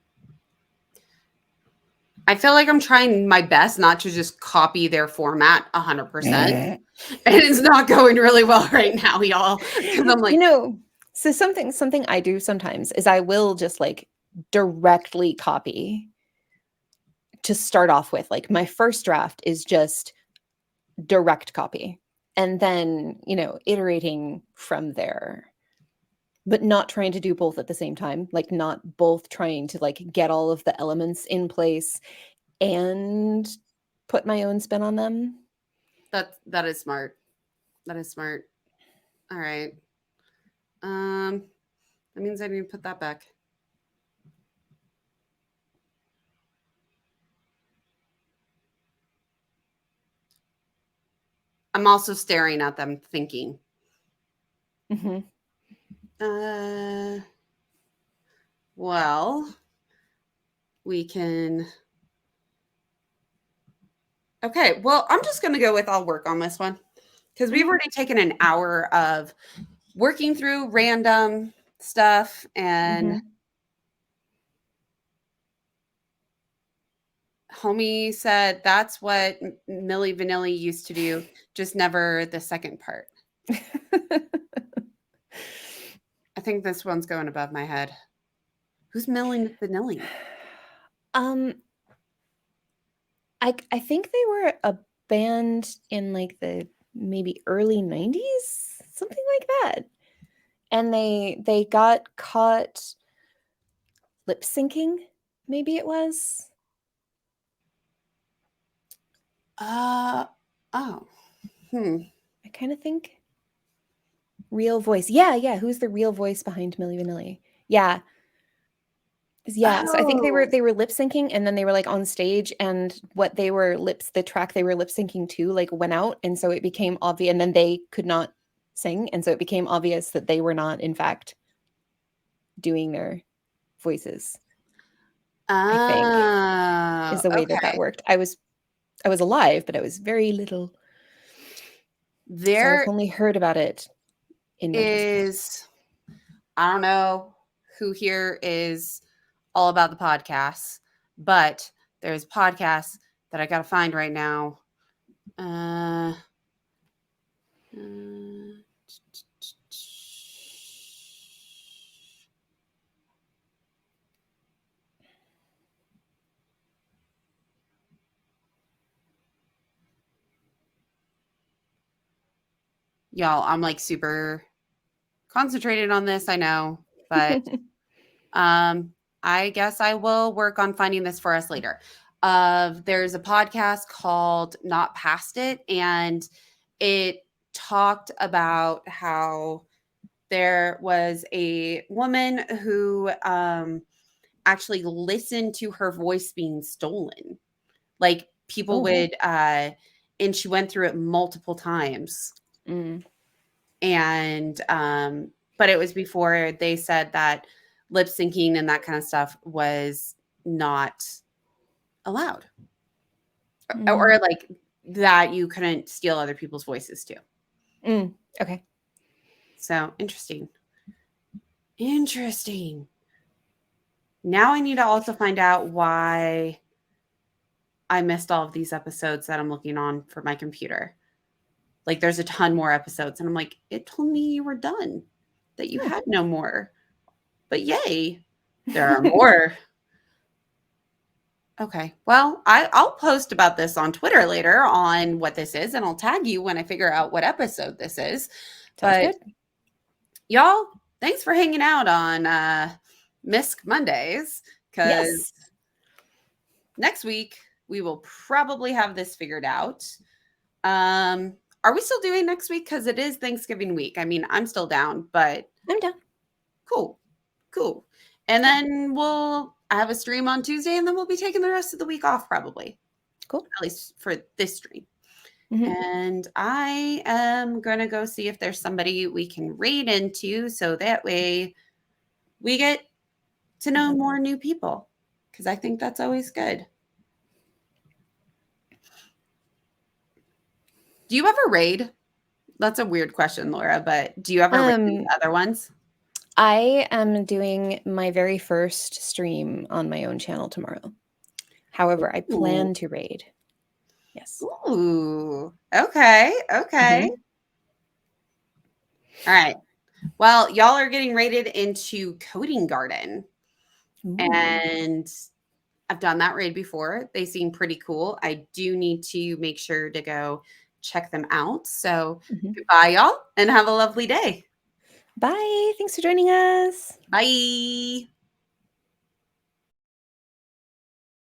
I feel like I'm trying my best not to just copy their format 100%. And it's not going really well right now, y'all. Because I'm like, So something I do sometimes is I will just like directly copy to start off with. Like my first draft is just direct copy. And then, iterating from there, but not trying to do both at the same time, like not both trying to like get all of the elements in place and put my own spin on them. that is smart. That is smart. All right. That means I need to put that back. I'm also staring at them thinking. Mm-hmm. Well, we can. Okay, well, I'm just going to go with I'll work on this one because we've already taken an hour of working through random stuff and Mm-hmm. homie said that's what Millie Vanilli used to do, just never the second part. I think this one's going above my head. Who's Millie Vanilli? um I think they were a band in like the maybe early 90s, something like that. And they got caught lip syncing, maybe it was. Uh oh. I kind of think real voice. Yeah, who's the real voice behind Milli Vanilli? Yeah. Yeah, so I think they were Oh, they were lip syncing and then they were like on stage and the track they were lip syncing to like went out and so it became obvious and then they could not sing and so it became obvious that they were not in fact doing their voices. I think, Oh, is the way that that okay. worked. I was alive, but I was very little, so I've There only heard about it in retrospect. is, I don't know who here is all about the podcasts, but there's podcasts that I got to find right now. Uh, uh, y'all, I'm like super concentrated on this, I know, but um I guess I will work on finding this for us later. There's a podcast called Not Past It, and it talked about how there was a woman who actually listened to her voice being stolen. Like people Oh. would and she went through it multiple times. Mm. And but it was before they said that lip syncing and that kind of stuff was not allowed, Mm. or like that you couldn't steal other people's voices too. Mm. Okay. So interesting. Interesting. Now I need to also find out why I missed all of these episodes that I'm looking on for my computer. Like there's a ton more episodes, and I'm like, it told me you were done, that you had no more. But yay, there are more. Okay. Well, I'll post about this on Twitter later on what this is, and I'll tag you when I figure out what episode this is. Sounds But good. y'all, thanks for hanging out on Misc Mondays, because Yes. next week we will probably have this figured out. Um, are we still doing next week? Because it is Thanksgiving week. I mean, I'm still down, but I'm done. cool. Cool. And Yeah. then I have a stream on Tuesday, and then we'll be taking the rest of the week off probably, Cool. at least for this stream. Hmm. And I am going to go see if there's somebody we can raid into so that way we get to know more new people, because I think that's always good. Do you ever raid? That's a weird question, Laura, but do you ever raid into Um, other ones? I am doing my very first stream on my own channel tomorrow. However, I Ooh. plan to raid. Yes. Ooh. Okay. Okay. Hmm. All right. Well, y'all are getting raided into Coding Garden. Ooh. And I've done that raid before. They seem pretty cool. I do need to make sure to go check them out. So Hmm. goodbye, y'all, and have a lovely day. Bye. Thanks for joining us. Bye.